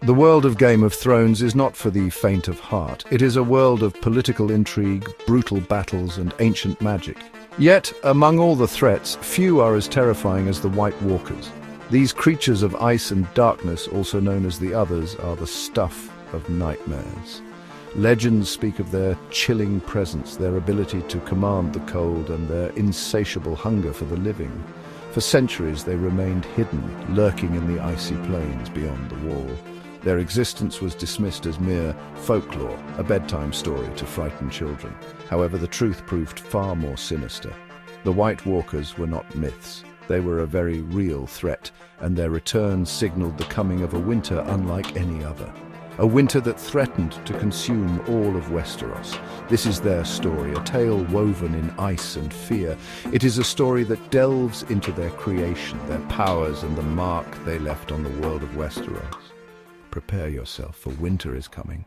The world of Game of Thrones is not for the faint of heart. It is a world of political intrigue, brutal battles, and ancient magic. Yet, among all the threats, few are as terrifying as the White Walkers. These creatures of ice and darkness, also known as the Others, are the stuff of nightmares. Legends speak of their chilling presence, their ability to command the cold, and their insatiable hunger for the living. For centuries they remained hidden, lurking in the icy plains beyond the wall. Their existence was dismissed as mere folklore, a bedtime story to frighten children. However, the truth proved far more sinister. The White Walkers were not myths. They were a very real threat, and their return signaled the coming of a winter unlike any other. A winter that threatened to consume all of Westeros. This is their story, a tale woven in ice and fear. It is a story that delves into their creation, their powers, and the mark they left on the world of Westeros. Prepare yourself, for winter is coming.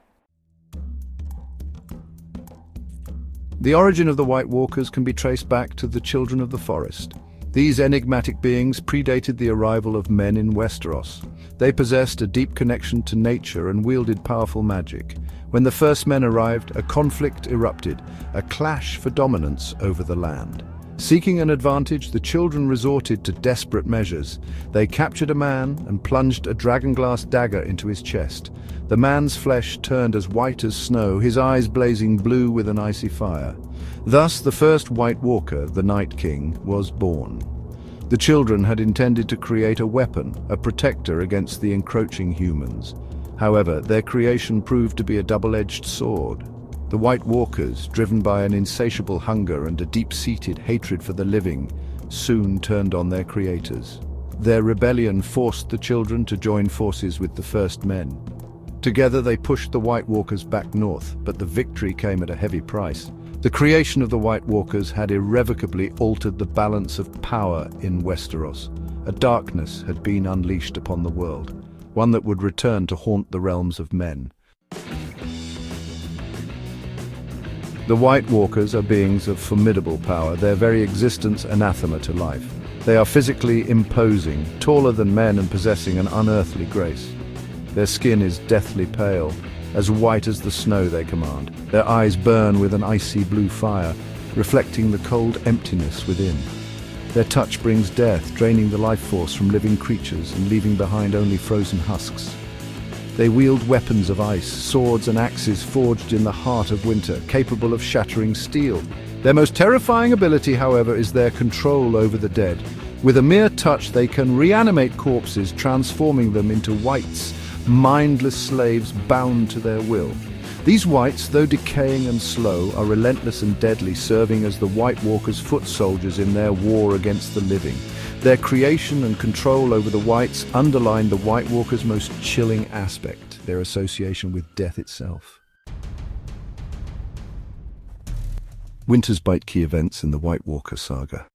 The origin of the White Walkers can be traced back to the Children of the Forest. These enigmatic beings predated the arrival of men in Westeros. They possessed a deep connection to nature and wielded powerful magic. When the first men arrived, a conflict erupted, a clash for dominance over the land. Seeking an advantage, the children resorted to desperate measures. They captured a man and plunged a dragonglass dagger into his chest. The man's flesh turned as white as snow, his eyes blazing blue with an icy fire. Thus, the first White Walker, the Night King, was born. The children had intended to create a weapon, a protector against the encroaching humans. However, their creation proved to be a double-edged sword. The White Walkers, driven by an insatiable hunger and a deep-seated hatred for the living, soon turned on their creators. Their rebellion forced the children to join forces with the first men. Together they pushed the White Walkers back north, but the victory came at a heavy price. The creation of the White Walkers had irrevocably altered the balance of power in Westeros. A darkness had been unleashed upon the world, one that would return to haunt the realms of men. The White Walkers are beings of formidable power, their very existence anathema to life. They are physically imposing, taller than men and possessing an unearthly grace. Their skin is deathly pale, as white as the snow they command. Their eyes burn with an icy blue fire, reflecting the cold emptiness within. Their touch brings death, draining the life force from living creatures and leaving behind only frozen husks. They wield weapons of ice, swords and axes forged in the heart of winter, capable of shattering steel. Their most terrifying ability, however, is their control over the dead. With a mere touch, they can reanimate corpses, transforming them into wights, mindless slaves bound to their will. These wights, though decaying and slow, are relentless and deadly, serving as the White Walkers' foot soldiers in their war against the living. Their creation and control over the wights underline the White Walkers' most chilling aspect, their association with death itself. Winter's Bite key events in the White Walker saga.